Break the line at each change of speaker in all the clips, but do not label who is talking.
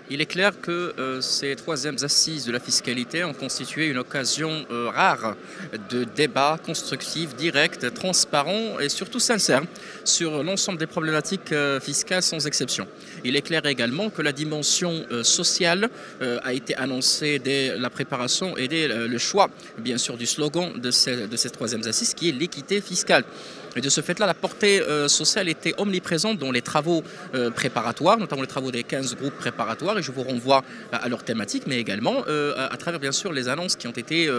Il est clair que ces troisièmes assises de la fiscalité ont constitué une occasion rare de débat constructif, direct, transparent et surtout sincère sur l'ensemble des problématiques fiscales sans exception. Il est clair également que la dimension sociale a été annoncée dès la préparation et dès le choix, bien sûr, du slogan de ces troisièmes assises qui est l'équité fiscale. Et de ce fait-là, la portée sociale était omniprésente dans les travaux préparatoires, notamment les travaux des 15 groupes préparatoires, et je vous renvoie à leur thématique, mais également à travers bien sûr les annonces qui ont été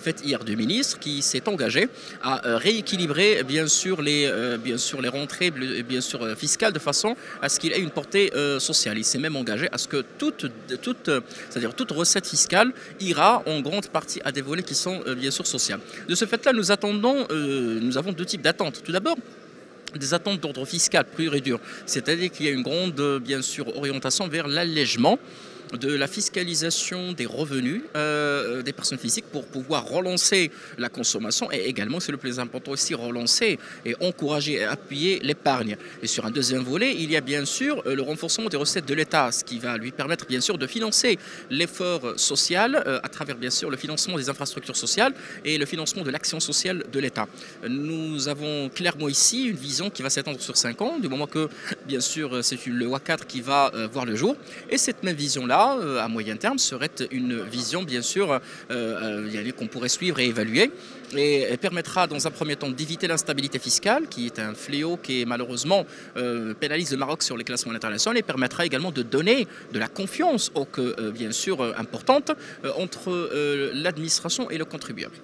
faites hier du ministre, qui s'est engagé à rééquilibrer bien sûr les rentrées bien sûr, fiscales de façon à ce qu'il ait une portée sociale. Il s'est même engagé à ce que toute recette fiscale ira en grande partie à des volets qui sont bien sûr sociaux. De ce fait-là, nous avons deux types d'attentes. Tout d'abord, des attentes d'ordre fiscal pur et dur, c'est-à-dire qu'il y a une grande, bien sûr, orientation vers l'allègement de la fiscalisation des revenus des personnes physiques pour pouvoir relancer la consommation et également, c'est le plus important aussi, relancer et encourager et appuyer l'épargne. Et sur un deuxième volet, il y a bien sûr le renforcement des recettes de l'État, ce qui va lui permettre bien sûr de financer l'effort social à travers bien sûr le financement des infrastructures sociales et le financement de l'action sociale de l'État. Nous avons clairement ici une vision qui va s'étendre sur 5 ans, du moment que bien sûr c'est le loi 4 qui va voir le jour. Et cette même vision-là, à moyen terme, serait une vision bien sûr qu'on pourrait suivre et évaluer et permettra dans un premier temps d'éviter l'instabilité fiscale qui est un fléau qui malheureusement pénalise le Maroc sur les classements internationaux et permettra également de donner de la confiance bien sûr importante entre l'administration et le contribuable.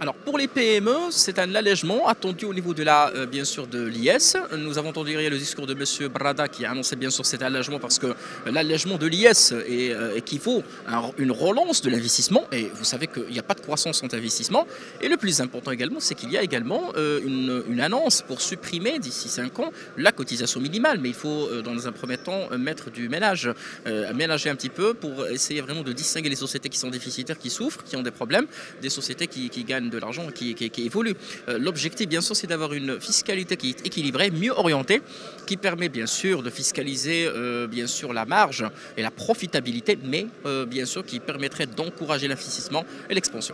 Alors pour les PME, c'est un allègement attendu au niveau de bien sûr de l'IS. Nous avons entendu hier le discours de M. Brada qui a annoncé bien sûr cet allègement parce que l'allègement de l'IS équivaut à une relance de l'investissement et vous savez qu'il n'y a pas de croissance sans investissement. Et le plus important également, c'est qu'il y a également une annonce pour supprimer d'ici 5 ans la cotisation minimale. Mais il faut dans un premier temps mettre du ménage, ménager un petit peu pour essayer vraiment de distinguer les sociétés qui sont déficitaires, qui souffrent, qui ont des problèmes, des sociétés qui gagnent de l'argent qui évolue. L'objectif, bien sûr, c'est d'avoir une fiscalité qui est équilibrée, mieux orientée, qui permet, bien sûr, de fiscaliser, bien sûr, la marge et la profitabilité, mais, bien sûr, qui permettrait d'encourager l'investissement et l'expansion.